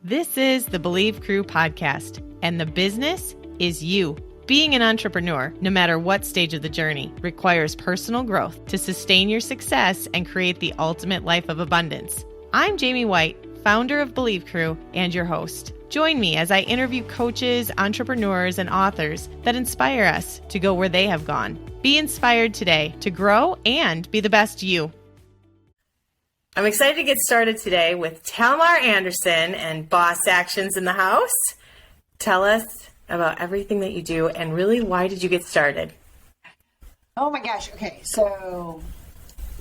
This is the Believe Crew podcast, and the business is you. Being an entrepreneur, no matter what stage of the journey, requires personal growth to sustain your success and create the ultimate life of abundance. I'm Jamie White, founder of Believe Crew and your host. Join me as I interview coaches, entrepreneurs, and authors that inspire us to go where they have gone. Be inspired today to grow and be the best you. I'm excited to get started today with Talmar Anderson and BossActions in the house. Tell us about everything that you do and really why did you get started? Oh my gosh. Okay. So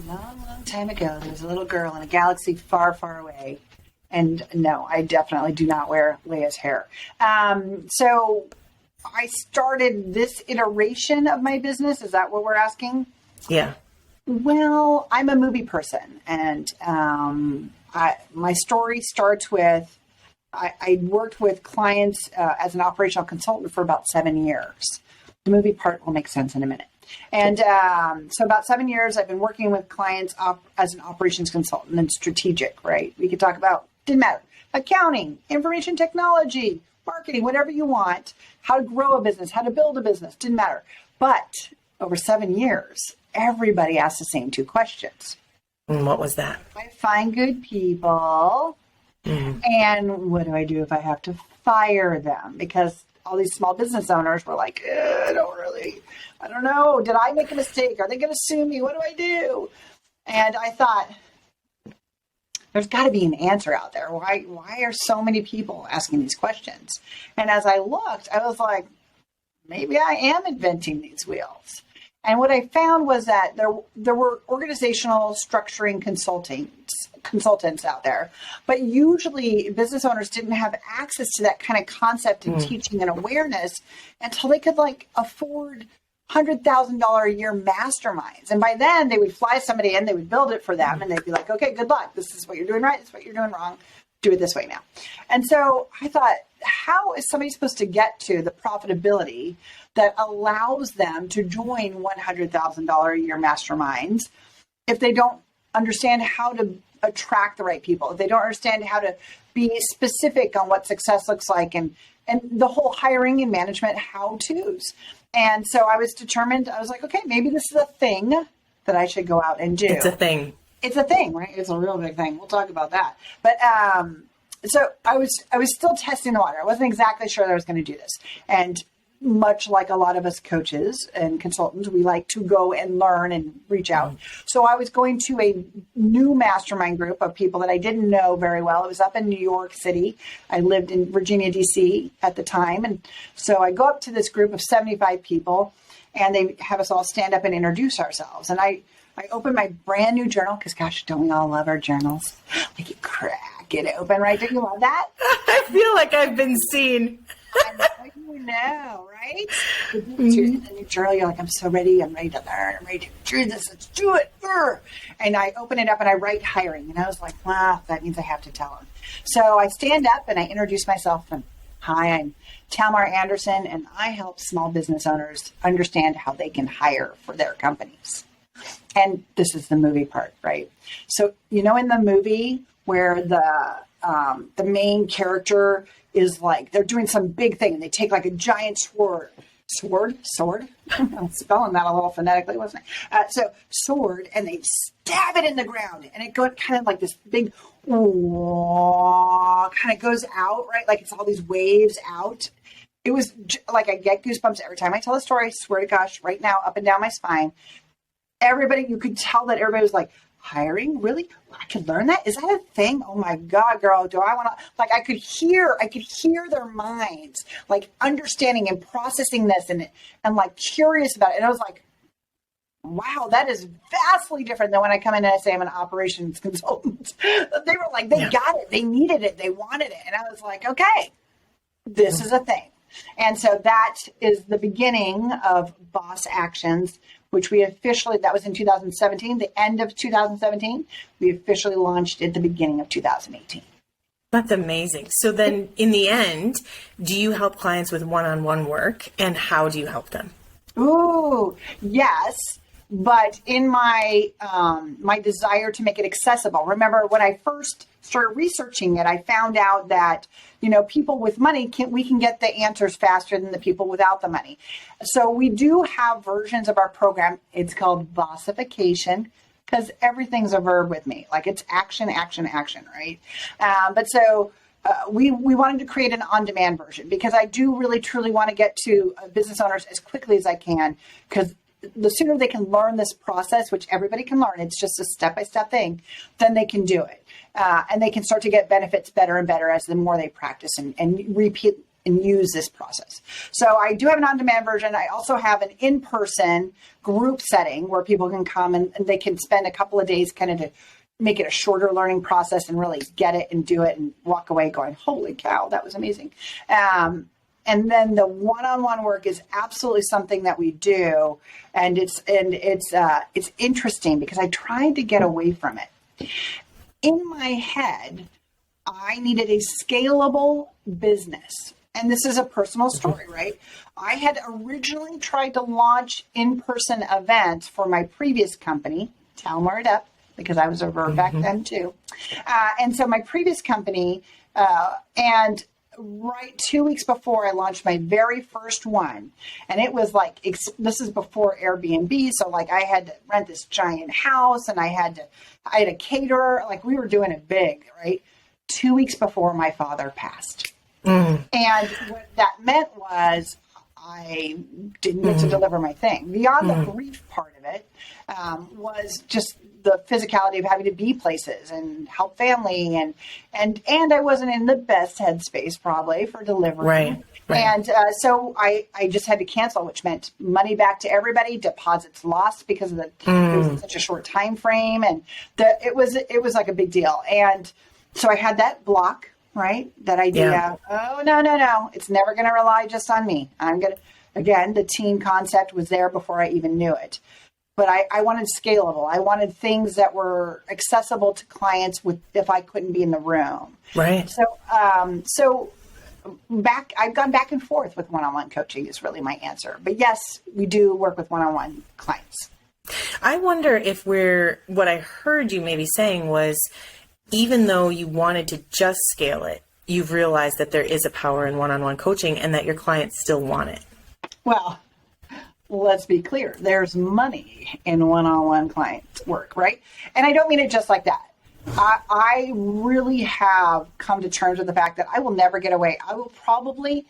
long time ago, there was a little girl in a galaxy far, far away. And no, I definitely do not wear Leia's hair. So I started this iteration of my business. Is that what we're asking? Yeah. Well, I'm a movie person, and my story starts with I worked with clients as an operational consultant for about 7 years. The movie part will make sense in a minute. And so about 7 years, I've been working with clients as an operations consultant and strategic, right? We could talk about, didn't matter, accounting, information technology, marketing, whatever you want, how to grow a business, how to build a business, didn't matter. But over 7 years, everybody asked the same two questions. And what was that? I find good people. Mm-hmm. And what do I do if I have to fire them? Because all these small business owners were like, I don't know. Did I make a mistake? Are they going to sue me? What do I do? And I thought, there's got to be an answer out there. Why are so many people asking these questions? And as I looked, I was like, maybe I am inventing these wheels. And what I found was that there were organizational structuring consultants out there, but usually business owners didn't have access to that kind of concept and teaching and awareness until they could afford $100,000 a year masterminds. And by then they would fly somebody in, they would build it for them, and they'd be like, okay, good luck. This is what you're doing right. This is what you're doing wrong. Do it this way now. And so I thought, how is somebody supposed to get to the profitability that allows them to join $100,000 a year masterminds if they don't understand how to attract the right people, if they don't understand how to be specific on what success looks like and the whole hiring and management how-tos. And so I was determined, I was like, okay, maybe this is a thing that I should go out and do. It's a thing. It's a thing, right? It's a real big thing. We'll talk about that. But so I was still testing the water. I wasn't exactly sure that I was going to do this. And much like a lot of us coaches and consultants, we like to go and learn and reach out. So I was going to a new mastermind group of people that I didn't know very well. It was up in New York City. I lived in Virginia, D.C. at the time. And so I go up to this group of 75 people, and they have us all stand up and introduce ourselves. And I opened my brand new journal because, gosh, don't we all love our journals? Like you crack it open, right? Don't you love that? I feel like I've been seen. You know, right? In the new journal, you're like, I'm so ready. I'm ready to learn. I'm ready to do this. Let's do it. And I open it up and I write hiring. And I was like, wow, that means I have to tell them. So I stand up and I introduce myself. And hi, I'm Talmar Anderson, and I help small business owners understand how they can hire for their companies. And this is the movie part, right? So, in the movie where the main character is they're doing some big thing and they take a giant sword. I'm spelling that a little phonetically, wasn't it? So sword, and they stab it in the ground, and it goes kind of like this big, kind of goes out, right? Like it's all these waves out. It was like I get goosebumps every time I tell a story. I swear to gosh, right now, up and down my spine. Everybody, you could tell that everybody was like, hiring? Really? I could learn that? Is that a thing? Oh my God, girl, do I want to, I could hear their minds, understanding and processing this and curious about it. And I was like, wow, that is vastly different than when I come in and I say I'm an operations consultant. They were like, they got it. They needed it. They wanted it. And I was like, okay, this is a thing. And so that is the beginning of BossActions, which that was in 2017, the end of 2017. We officially launched at the beginning of 2018. That's amazing. So then in the end, do you help clients with one-on-one work, and how do you help them? Ooh, yes. But in my my desire to make it accessible, remember when I first started researching it, I found out that, people with money we can get the answers faster than the people without the money. So we do have versions of our program. It's called Bossification, because everything's a verb with me. Like it's action, action, action, right? We wanted to create an on-demand version because I do really, truly want to get to business owners as quickly as I can, because the sooner they can learn this process, which everybody can learn, it's just a step-by-step thing, then they can do it. And they can start to get benefits better and better as the more they practice and repeat and use this process. So I do have an on-demand version. I also have an in-person group setting where people can come and they can spend a couple of days kind of to make it a shorter learning process and really get it and do it and walk away going, holy cow, that was amazing. And then the one-on-one work is absolutely something that we do. And it's interesting because I tried to get away from it. In my head, I needed a scalable business. And this is a personal story, right? I had originally tried to launch in-person events for my previous company, Talmar Anderson, because I was a verb back then too. And so my previous company, and right 2 weeks before I launched my very first one, and it was like, this is before Airbnb. So like I had to rent this giant house and I had a caterer, like we were doing it big, right? 2 weeks before my father passed. And what that meant was I didn't get to deliver my thing. Beyond the grief part of it was just the physicality of having to be places and help family. And I wasn't in the best headspace probably for delivering. Right. And so I just had to cancel, which meant money back to everybody, deposits lost because of it was such a short time frame. And it was like a big deal. And so I had that block. Right? That idea, oh, no, it's never going to rely just on me. Again, the team concept was there before I even knew it. But I wanted scalable. I wanted things that were accessible to clients if I couldn't be in the room. Right. So I've gone back and forth with one-on-one coaching is really my answer. But yes, we do work with one-on-one clients. I wonder if what I heard you maybe saying was, even though you wanted to just scale it, you've realized that there is a power in one-on-one coaching and that your clients still want it. Well, let's be clear. There's money in one-on-one client work, right? And I don't mean it just like that. I really have come to terms with the fact that I will never get away. I will probably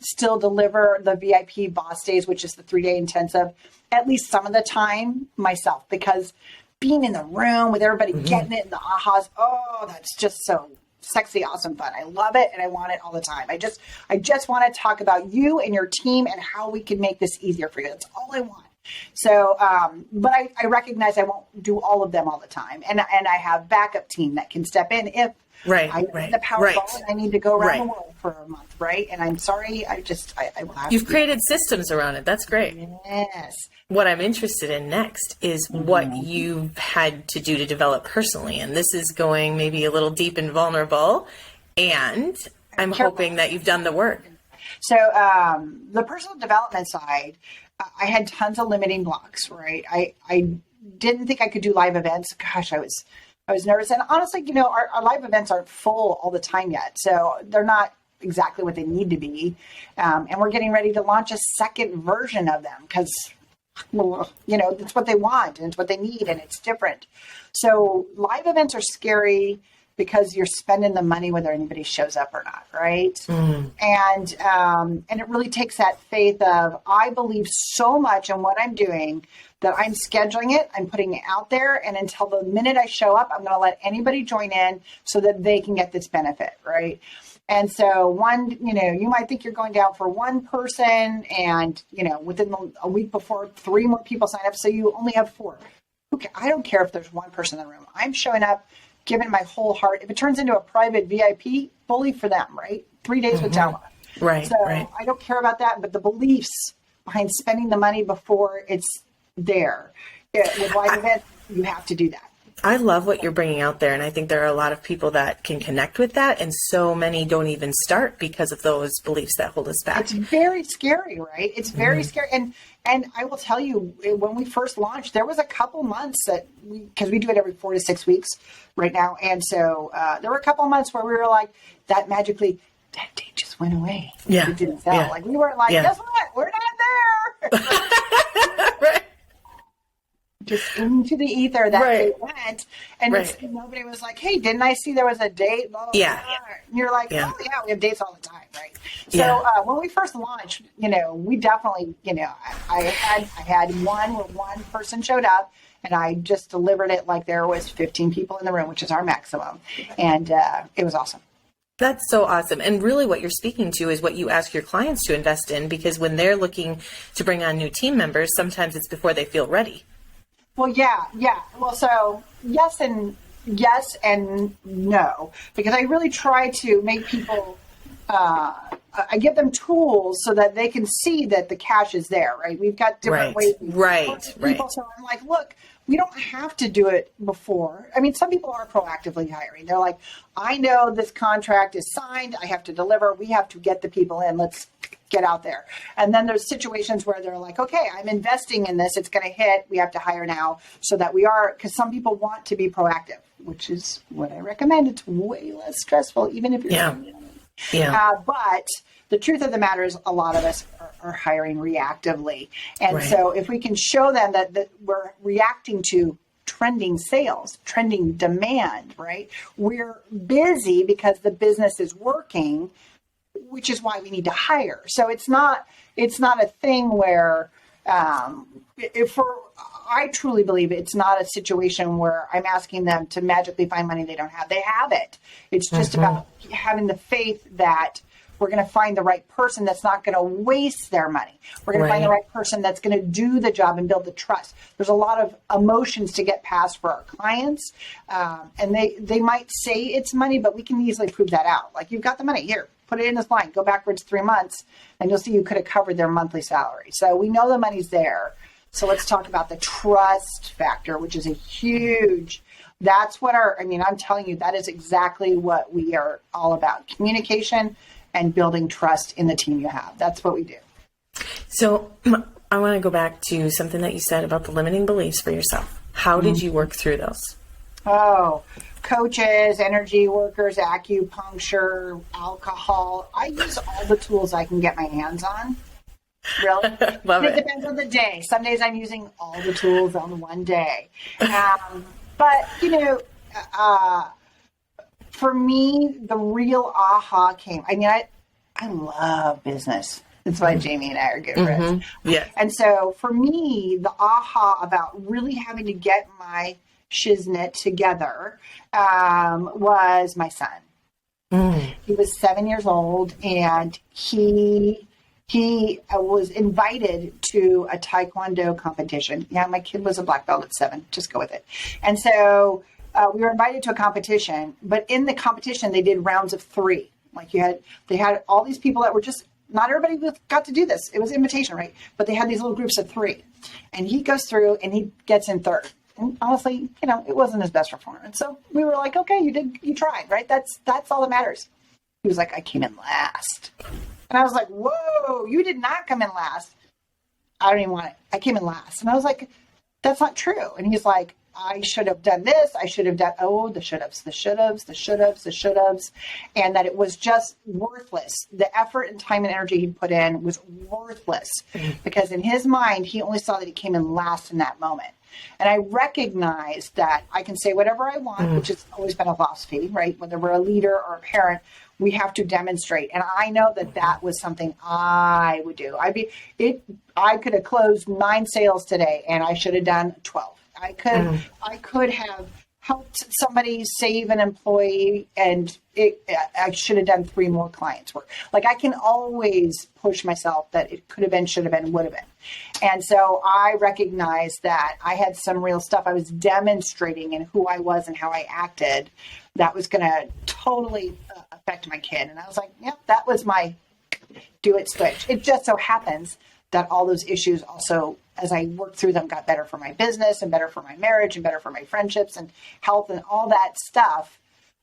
still deliver the VIP boss days, which is the 3-day intensive, at least some of the time myself, because being in the room with everybody getting it and the ahas, that's just so sexy, awesome fun. I love it and I want it all the time. I just want to talk about you and your team and how we can make this easier for you. That's all I want. So, but I recognize I won't do all of them all the time. And I have backup team that can step in if I need the Powerball and I need to go around the world for a month, right? And I'm sorry, I will have You've created systems around it. That's great. Yes. What I'm interested in next is what you've had to do to develop personally. And this is going maybe a little deep and vulnerable. And I'm hoping that you've done the work. So the personal development side, I had tons of limiting blocks, right? I didn't think I could do live events. Gosh, I was nervous. And honestly, our live events aren't full all the time yet. So they're not exactly what they need to be. And we're getting ready to launch a second version of them because, it's what they want and it's what they need and it's different. So live events are scary because you're spending the money whether anybody shows up or not, right? And it really takes that faith of, I believe so much in what I'm doing that I'm scheduling it, I'm putting it out there, and until the minute I show up, I'm going to let anybody join in so that they can get this benefit, right? And so you might think you're going down for one person and, within a week before, 3 more people sign up. So you only have 4. Okay, I don't care if there's one person in the room. I'm showing up, giving my whole heart. If it turns into a private VIP, fully for them, right? 3 days with Talmar. Right. So I don't care about that, but the beliefs behind spending the money before it's there. With live events, you have to do that. I love what you're bringing out there. And I think there are a lot of people that can connect with that. And so many don't even start because of those beliefs that hold us back. It's very scary, right? It's very scary. And I will tell you, when we first launched, there was a couple months that because we do it every 4 to 6 weeks right now. And so there were a couple months where we were like, that magically, that date just went away. Yeah. It didn't sell. Yeah. Like we weren't like, guess what? We're not there. Right. Just into the ether that Right. they went. And nobody was like, hey, didn't I see there was a date? Blah, blah, Yeah. blah. And you're like, Yeah. oh, yeah, we have dates all the time, right? So when we first launched, we definitely, I had one where one person showed up, and I just delivered it like there was 15 people in the room, which is our maximum. And it was awesome. That's so awesome. And really what you're speaking to is what you ask your clients to invest in, because when they're looking to bring on new team members, sometimes it's before they feel ready. Well, yeah. Well, so yes and no, because I really try to make people, I give them tools so that they can see that the cash is there, right? We've got different ways. Right. So I'm like, look, we don't have to do it before. I mean, some people are proactively hiring. They're like, I know this contract is signed. I have to deliver. We have to get the people in. Let's get out there. And then there's situations where they're like, okay, I'm investing in this. It's going to hit. We have to hire now so that we are, because some people want to be proactive, which is what I recommend. It's way less stressful, even if you're but the truth of the matter is a lot of us are hiring reactively. And so if we can show them that we're reacting to trending sales, trending demand, right? We're busy because the business is working, which is why we need to hire. So it's not a thing where I truly believe it's not a situation where I'm asking them to magically find money they don't have. They have it. It's just about having the faith that we're going to find the right person that's not going to waste their money. We're going to find the right person that's going to do the job and build the trust. There's a lot of emotions to get past for our clients. And they might say it's money, but we can easily prove that out. Like, you've got the money here. Put it in this line. Go backwards 3 months, and you'll see you could have covered their monthly salary. So we know the money's there. So let's talk about the trust factor, which is a huge. That's what I'm telling you, that is exactly what we are all about. Communication and building trust in the team you have. That's what we do. So I want to go back to something that you said about the limiting beliefs for yourself. How did you work through those? Oh, coaches, energy workers, acupuncture, alcohol. I use all the tools I can get my hands on. Really? It depends on the day. Some days I'm using all the tools on one day. But, for me, the real aha came. I mean, I love business. That's why Jamie and I are good friends. Yeah. And so for me, the aha about really having to get my shiznit together was my son. He was 7 years old, and he was invited to a Taekwondo competition. Yeah, my kid was a black belt at 7. Just go with it. And so we were invited to a competition, but in the competition, they did rounds of 3. Like they had all these people that were just, not everybody got to do this. It was invitation, right? But they had these little groups of 3, and he goes through and he gets in 3rd. And honestly, it wasn't his best performance. So we were like, okay, you tried, right? That's all that matters. He was like, I came in last. And I was like, whoa, you did not come in last. I don't even want it. I came in last. And I was like, that's not true. And he's like, I should have done this. I should have done, the should-haves, the should-haves, the should-haves, the should-haves. And that it was just worthless. The effort and time and energy he put in was worthless because in his mind, he only saw that he came in last in that moment. And I recognized that I can say whatever I want, which has always been a philosophy, right? Whether we're a leader or a parent, we have to demonstrate. And I know that was something I would do. I could have closed 9 sales today, and I should have done 12. I could have helped somebody save an employee, and I should have done 3 more clients work. Like, I can always push myself that it could have been, should have been, would have been. And so I recognized that I had some real stuff I was demonstrating in who I was and how I acted that was going to totally affect my kid. And I was like, yep, that was my do it switch. It just so happens that all those issues also, as I worked through them, got better for my business and better for my marriage and better for my friendships and health and all that stuff.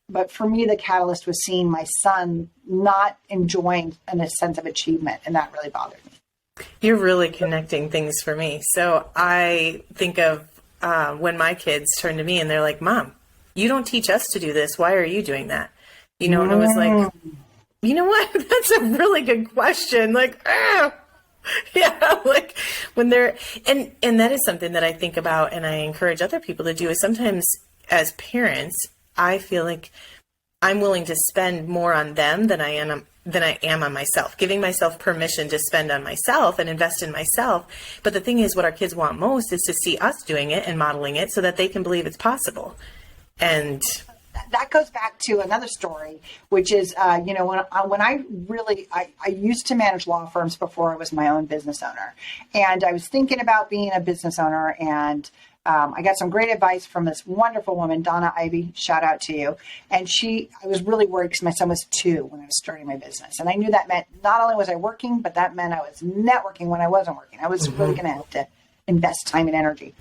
But for me, the catalyst was seeing my son not enjoying a sense of achievement. And that really bothered me. You're really connecting things for me. So I think of when my kids turn to me and they're like, Mom, you don't teach us to do this. Why are you doing that? You know, and I was like, you know what? That's a really good question. Like, yeah, like when they're, and that is something that I think about and I encourage other people to do is sometimes as parents, I feel like I'm willing to spend more on them than I am on myself, giving myself permission to spend on myself and invest in myself. But the thing is, what our kids want most is to see us doing it and modeling it so that they can believe it's possible. And that goes back to another story, which is, when I used to manage law firms before I was my own business owner. And I was thinking about being a business owner, and I got some great advice from this wonderful woman, Donna Ivy, shout out to you. And I was really worried because my son was 2 when I was starting my business. And I knew that meant not only was I working, but that meant I was networking when I wasn't working. I was really going to have to invest time and energy.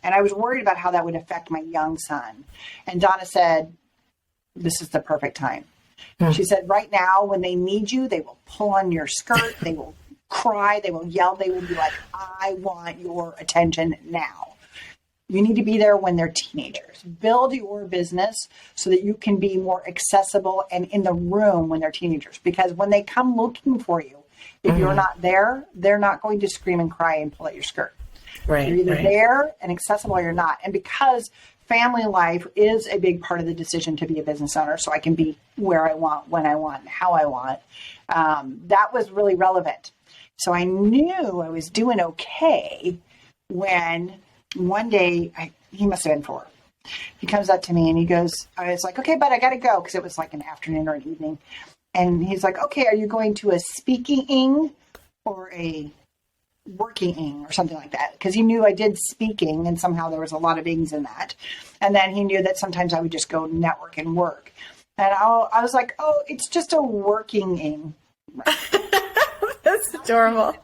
And I was worried about how that would affect my young son. And Donna said, this is the perfect time. She said, right now, when they need you, they will pull on your skirt. They will cry. They will yell. They will be like, I want your attention now. You need to be there when they're teenagers. Build your business so that you can be more accessible and in the room when they're teenagers. Because when they come looking for you, if you're not there, they're not going to scream and cry and pull at your skirt. right, You're either right. there and accessible or you're not. And because family life is a big part of the decision to be a business owner, so I can be where I want, when I want, and how I want, that was really relevant. So I knew I was doing okay when one day, he must have been 4. He comes up to me and he goes, I was like, okay, but I got to go, because it was like an afternoon or an evening. And he's like, okay, are you going to a speaking or a working or something like that? Because he knew I did speaking, and somehow there was a lot of ings in that. And then he knew that sometimes I would just go network and work. And I was like, oh, it's just a working. That's adorable.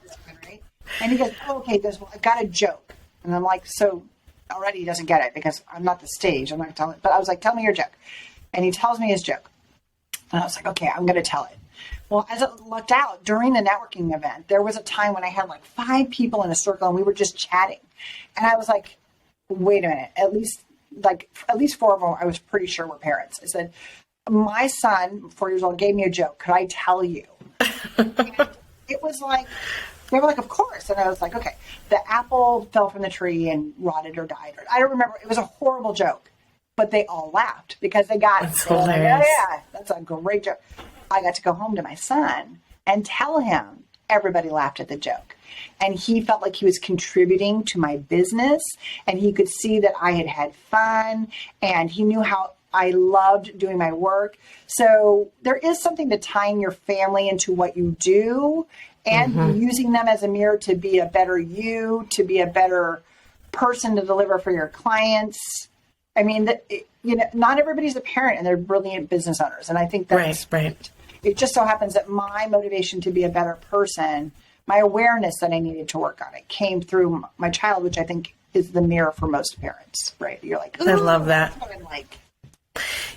Right? And he goes, oh, okay. He goes, well, I got a joke. And I'm like, so already he doesn't get it because I'm not the stage. I'm not telling it. But I was like, tell me your joke. And he tells me his joke. And I was like, okay, I'm going to tell it. Well, as it looked out, during the networking event, there was a time when I had like 5 people in a circle and we were just chatting. And I was like, wait a minute, at least 4 of them, I was pretty sure were parents. I said, my son, 4 years old, gave me a joke. Could I tell you? And it was like, they were like, of course. And I was like, okay, the apple fell from the tree and rotted or died. I don't remember. It was a horrible joke, but they all laughed because they got, That's like, hilarious. yeah, that's a great joke. I got to go home to my son and tell him everybody laughed at the joke. And he felt like he was contributing to my business, and he could see that I had had fun, and he knew how I loved doing my work. So there is something to tying your family into what you do and using them as a mirror to be a better you, to be a better person to deliver for your clients. I mean, not everybody's a parent and they're brilliant business owners. And I think that's right. It just so happens that my motivation to be a better person, my awareness that I needed to work on it, came through my child, which I think is the mirror for most parents, right? You're like, I love that. That's what I'm like.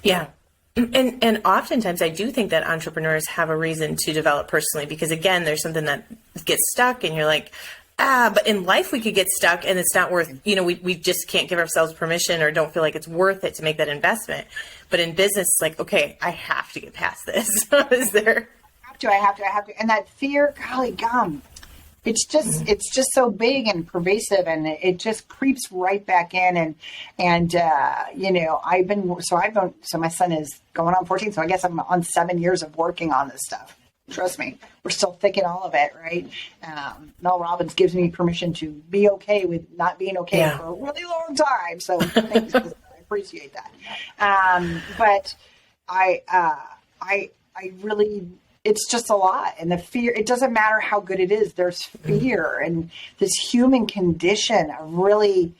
Yeah. And oftentimes I do think that entrepreneurs have a reason to develop personally, because again, there's something that gets stuck and you're like, but in life we could get stuck and it's not worth, we just can't give ourselves permission or don't feel like it's worth it to make that investment. But in business, it's like, okay, I have to get past this. Is there? I have to. And that fear, golly gum, it's just so big and pervasive, and it just creeps right back in. And so my son is going on 14. So I guess I'm on 7 years of working on this stuff. Trust me, we're still thick in all of it, right? Mel Robbins gives me permission to be okay with not being okay for a really long time. So thanks, I appreciate that. But I really, it's just a lot. And the fear, it doesn't matter how good it is. There's fear and this human condition of really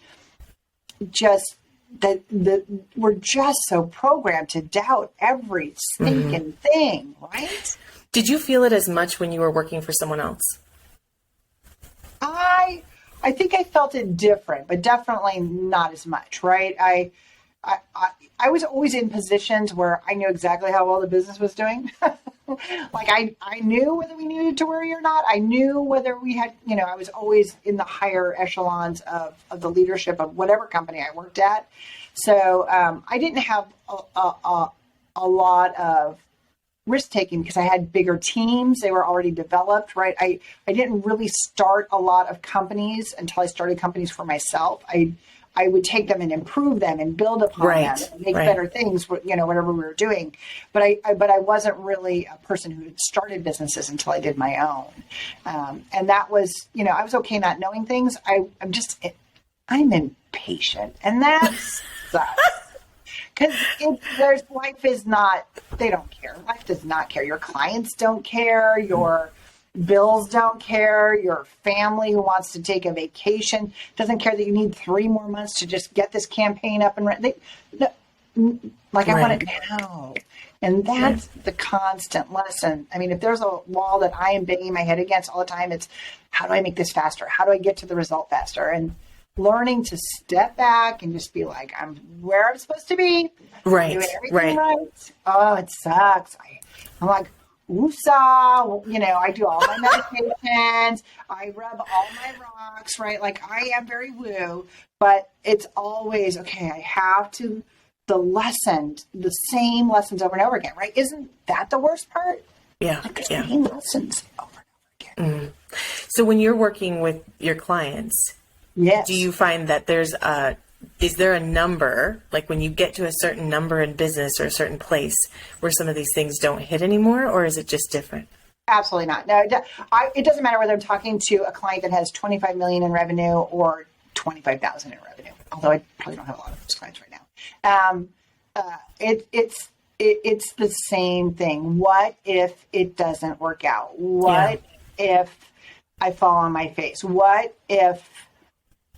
just that we're just so programmed to doubt every stinking thing, right? Did you feel it as much when you were working for someone else? I think I felt it different, but definitely not as much, right? I was always in positions where I knew exactly how well the business was doing. Like I knew whether we needed to worry or not. I knew whether we had, I was always in the higher echelons of the leadership of whatever company I worked at. So I didn't have a lot of risk taking because I had bigger teams. They were already developed, right? I didn't really start a lot of companies until I started companies for myself. I would take them and improve them and build upon them and make better things, whatever we were doing. But I wasn't really a person who had started businesses until I did my own. And that was, I was okay not knowing things. I'm impatient, and that sucks. Because life is not, they don't care. Life does not care. Your clients don't care. Your bills don't care. Your family who wants to take a vacation doesn't care that you need 3 more months to just get this campaign up and running. I want it now. And that's the constant lesson. I mean, if there's a wall that I am banging my head against all the time, it's how do I make this faster? How do I get to the result faster? And learning to step back and just be like, I'm where I'm supposed to be. Right. Doing everything right. Oh, it sucks. I'm like, woosah, I do all my meditations. I rub all my rocks, right? Like I am very woo, but it's always, okay, I have to, the same lessons over and over again, right? Isn't that the worst part? Yeah. Like the same lessons over and over again. So when you're working with your clients, yes. Do you find that is there a number, like when you get to a certain number in business or a certain place where some of these things don't hit anymore, or is it just different? Absolutely not. No, it doesn't matter whether I'm talking to a client that has 25 million in revenue or 25,000 in revenue, although I probably don't have a lot of those clients right now. It's the same thing. What if it doesn't work out? What if I fall on my face? What if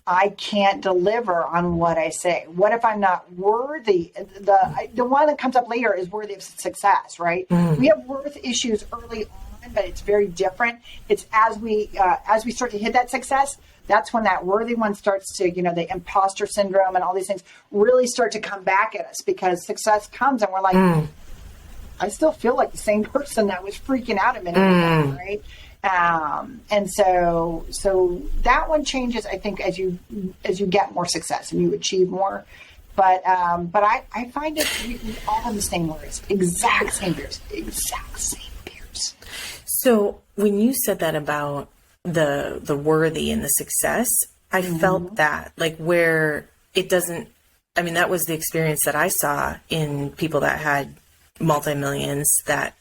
I can't deliver on what I say? What if I'm not worthy? The one that comes up later is worthy of success, right? We have worth issues early on, but it's very different. It's as we start to hit that success, that's when that worthy one starts to, the imposter syndrome and all these things really start to come back at us because success comes and we're like, I still feel like the same person that was freaking out a minute ago, right? And so that one changes, I think, as you get more success and you achieve more. But I find it, we all have the same words, exact same peers. So when you said that about the worthy and the success, I felt that like where it doesn't, I mean, that was the experience that I saw in people that had multi-millions, that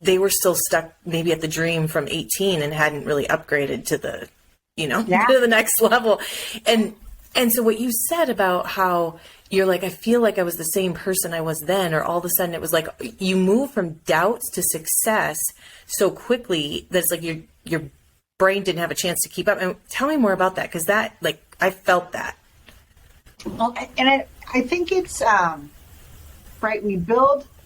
they were still stuck maybe at the dream from 18 and hadn't really upgraded to the, to the next level. And so what you said about how you're like, I feel like I was the same person I was then, or all of a sudden it was like you move from doubts to success so quickly that it's like your brain didn't have a chance to keep up. And tell me more about that, because that, like, I felt that. Well, and I think it's right.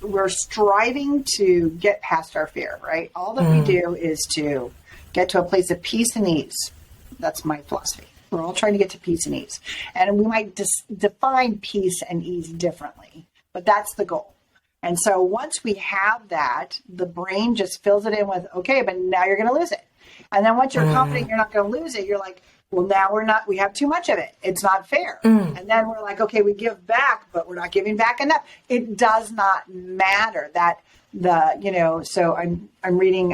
We're striving to get past our fear, right? All that we do is to get to a place of peace and ease. That's my philosophy. We're all trying to get to peace and ease. And we might define peace and ease differently, but that's the goal. And so once we have that, the brain just fills it in with, okay, but now you're going to lose it. And then once you're confident you're not going to lose it, you're like, well, now we have too much of it. It's not fair. And then we're like, okay, we give back, but we're not giving back enough. It does not matter that so I'm reading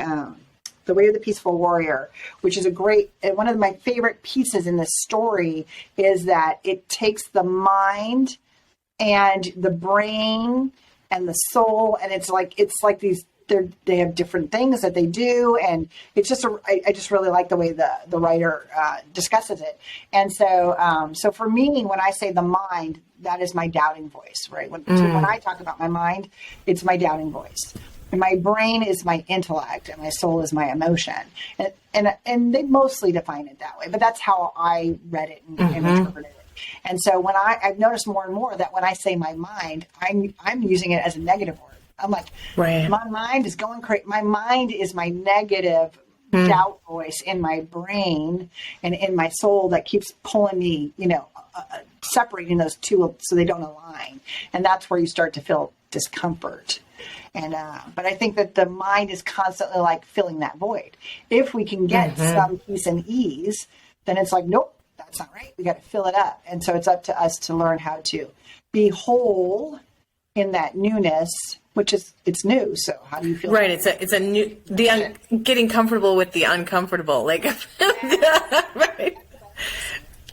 The Way of the Peaceful Warrior, which is one of my favorite pieces in this story is that it takes the mind and the brain and the soul. And it's like these, they have different things that they do. And it's just, I just really like the way the writer discusses it. And so for me, when I say the mind, that is my doubting voice, right? When I talk about my mind, it's my doubting voice. And my brain is my intellect and my soul is my emotion. And they mostly define it that way, but that's how I read it and interpreted it. And so when I've noticed more and more that when I say my mind, I'm using it as a negative word. I'm like, my mind is going crazy. My mind is my negative doubt voice in my brain and in my soul that keeps pulling me, separating those two so they don't align. And that's where you start to feel discomfort. And, but I think that the mind is constantly like filling that void. If we can get some peace and ease, then it's like, nope, that's not right. We got to fill it up. And so it's up to us to learn how to be whole in that newness, which is, it's new. So how do you feel? Right. It's a new, getting comfortable with the uncomfortable, like, right.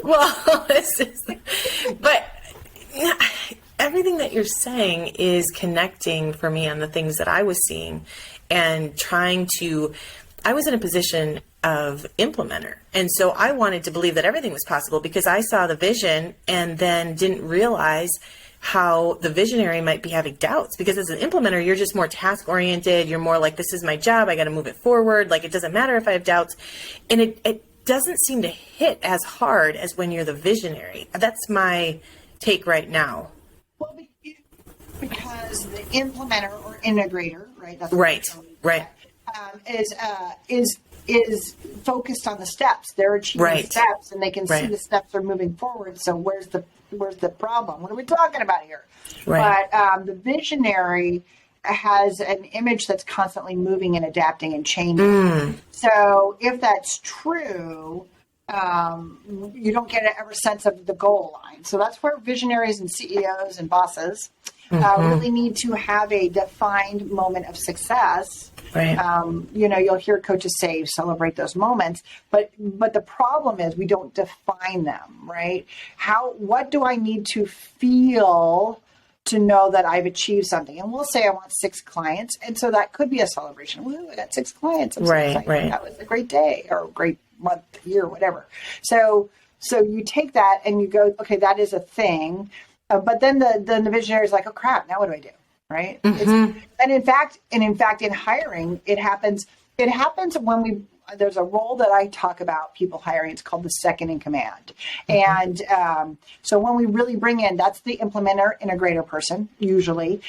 Well, but everything that you're saying is connecting for me on the things that I was seeing and I was in a position of implementer. And so I wanted to believe that everything was possible because I saw the vision and then didn't realize how the visionary might be having doubts, because as an implementer, you're just more task oriented. You're more like, this is my job. I got to move it forward. Like, it doesn't matter if I have doubts. And it doesn't seem to hit as hard as when you're the visionary. That's my take right now. Well, because the implementer or integrator, right? That's right. Is focused on the steps. They're achieving steps, and they can see the steps are moving forward. So where's the problem? What are we talking about here? Right. But the visionary has an image that's constantly moving and adapting and changing. So if that's true, you don't get ever sense of the goal line. So that's where visionaries and CEOs and bosses really need to have a defined moment of success. Right. You'll hear coaches say celebrate those moments, but the problem is we don't define them, right? What do I need to feel to know that I've achieved something? And we'll say I want 6 clients, and so that could be a celebration. Woo, I got 6 clients. I'm so excited. That was a great day or a great month, year, whatever. So you take that and you go, okay, that is a thing. But then the visionary is like, oh crap, now what do I do? Right. And in fact, in hiring, it happens when there's a role that I talk about people hiring. It's called the second in command. And so when we really bring in, that's the implementer integrator person, usually,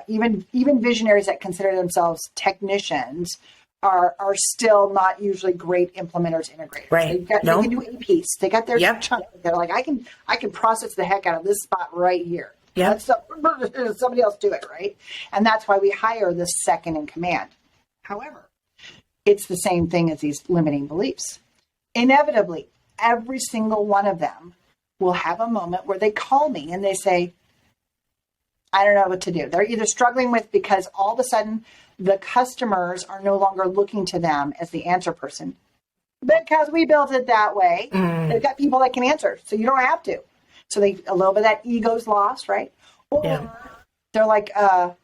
even visionaries that consider themselves technicians are still not usually great impleters, integrators. Right. They can do APs. They got their chunk. They're like, I can process the heck out of this spot right here. Yeah. Somebody else do it, right? And that's why we hire the second in command. However, it's the same thing as these limiting beliefs. Inevitably, every single one of them will have a moment where they call me and they say, I don't know what to do. They're either struggling with because all of a sudden the customers are no longer looking to them as the answer person because we built it that way. They've got people that can answer, so you don't have to. So a little bit of that ego's lost, right? Or they're like, I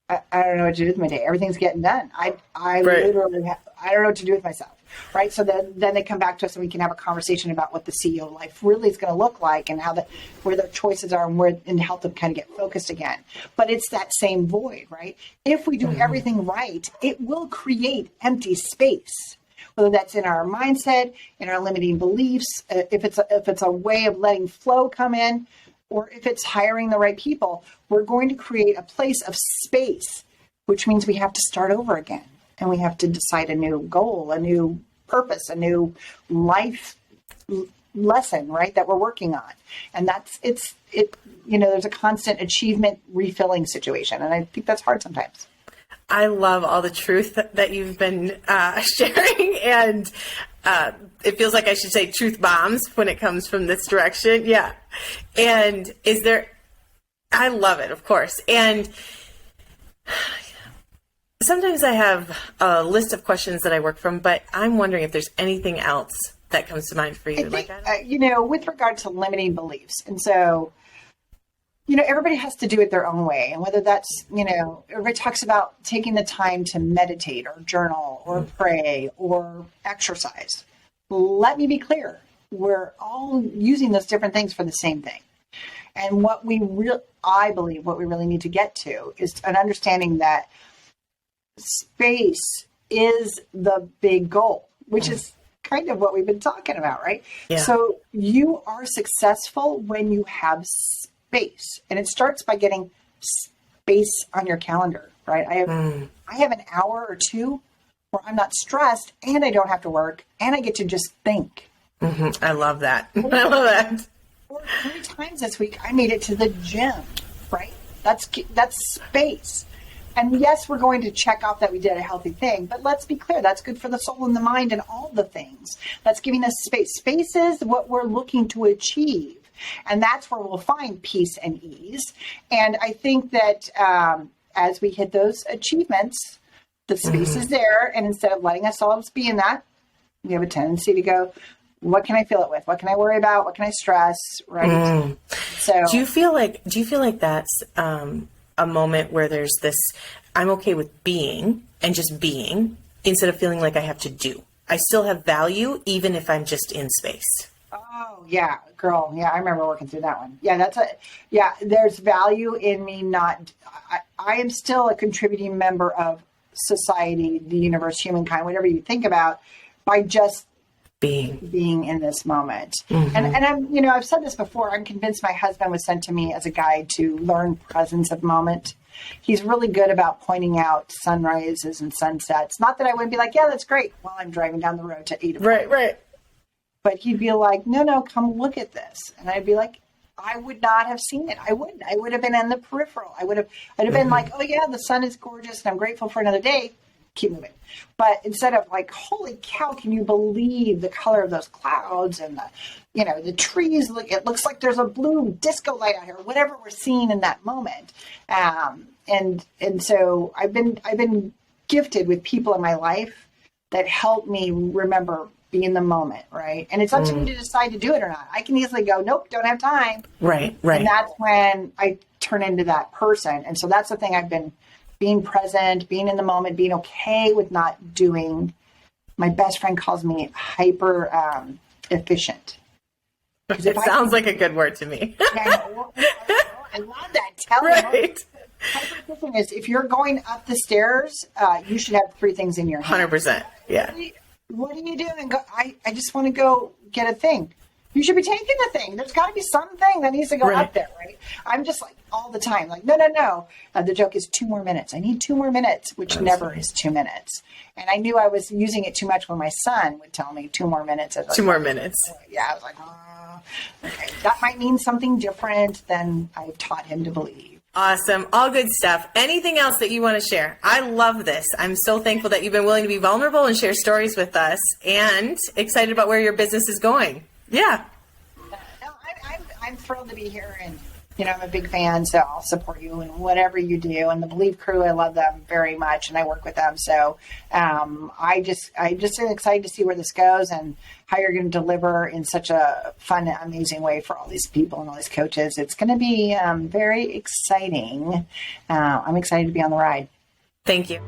don't know what to do with my day. Everything's getting done. I literally I don't know what to do with myself, right? So then they come back to us and we can have a conversation about what the CEO life really is going to look like and where their choices are and help them kind of get focused again. But it's that same void, right? If we do everything right, it will create empty space. Whether that's in our mindset, in our limiting beliefs, if it's a way of letting flow come in, or if it's hiring the right people, we're going to create a place of space, which means we have to start over again. And we have to decide a new goal, a new purpose, a new life lesson, right, that we're working on. And there's a constant achievement refilling situation. And I think that's hard sometimes. I love all the truth that you've been sharing, and it feels like I should say truth bombs when it comes from this direction. Yeah. And I love it, of course. And sometimes I have a list of questions that I work from, but I'm wondering if there's anything else that comes to mind for you. I think, with regard to limiting beliefs. And so, everybody has to do it their own way. And whether that's, everybody talks about taking the time to meditate or journal or pray or exercise. Let me be clear. We're all using those different things for the same thing. And I believe what we really need to get to is an understanding that space is the big goal, which is kind of what we've been talking about, right? Yeah. So you are successful when you have space, and it starts by getting space on your calendar, right? I have an hour or two where I'm not stressed and I don't have to work and I get to just think. I love that. I love that. 3 times this week, I made it to the gym, right? That's space. And yes, we're going to check off that we did a healthy thing, but let's be clear, that's good for the soul and the mind and all the things. That's giving us space. Space is what we're looking to achieve. And that's where we'll find peace and ease. And I think that as we hit those achievements, the space is there. And instead of letting ourselves be in that, we have a tendency to go, what can I fill it with? What can I worry about? What can I stress? Right. So do you feel like that's a moment where there's this, I'm okay with being and just being instead of feeling like I have to do. I still have value even if I'm just in space. Oh yeah, girl. Yeah. I remember working through that one. Yeah. There's value in me. I am still a contributing member of society, the universe, humankind, whatever you think about, by just being in this moment. And I'm, I've said this before, I'm convinced my husband was sent to me as a guide to learn presence of moment. He's really good about pointing out sunrises and sunsets. Not that I wouldn't be like, yeah, that's great while I'm driving down the road to 8 o'clock. Right. But he'd be like, no, come look at this. And I'd be like, I would not have seen it. I wouldn't. I would have been in the peripheral. I'd have been like, oh yeah, the sun is gorgeous and I'm grateful for another day. Keep moving. But instead of like, holy cow, can you believe the color of those clouds and the trees? It looks like there's a blue disco light out here, whatever we're seeing in that moment. And so I've been gifted with people in my life that help me remember be in the moment, right? And it's up to me to decide to do it or not. I can easily go, nope, don't have time. Right. And that's when I turn into that person. And so that's the thing I've been being present, being in the moment, being okay with not doing. My best friend calls me hyper efficient. It sounds like a good word to me. I love that. Tell me. Hyper efficient is if you're going up the stairs, you should have 3 things in your hand. 100%. Yeah. What are you doing? I just want to go get a thing. You should be taking the thing. There's got to be something that needs to go up there, right? I'm just like all the time, like, no. The joke is 2 more minutes. I need 2 more minutes, which never is 2 minutes. And I knew I was using it too much when my son would tell me 2 more minutes. 2 more minutes. Yeah, I was like, okay. That might mean something different than I've taught him to believe. Awesome. All good stuff. Anything else that you want to share? I love this. I'm so thankful that you've been willing to be vulnerable and share stories with us and excited about where your business is going. Yeah. No, I'm thrilled to be here, and I'm a big fan, so I'll support you in whatever you do. And the Believe crew, I love them very much, and I work with them. So I just am excited to see where this goes and how you're going to deliver in such a fun, amazing way for all these people and all these coaches. It's going to be very exciting. I'm excited to be on the ride. Thank you.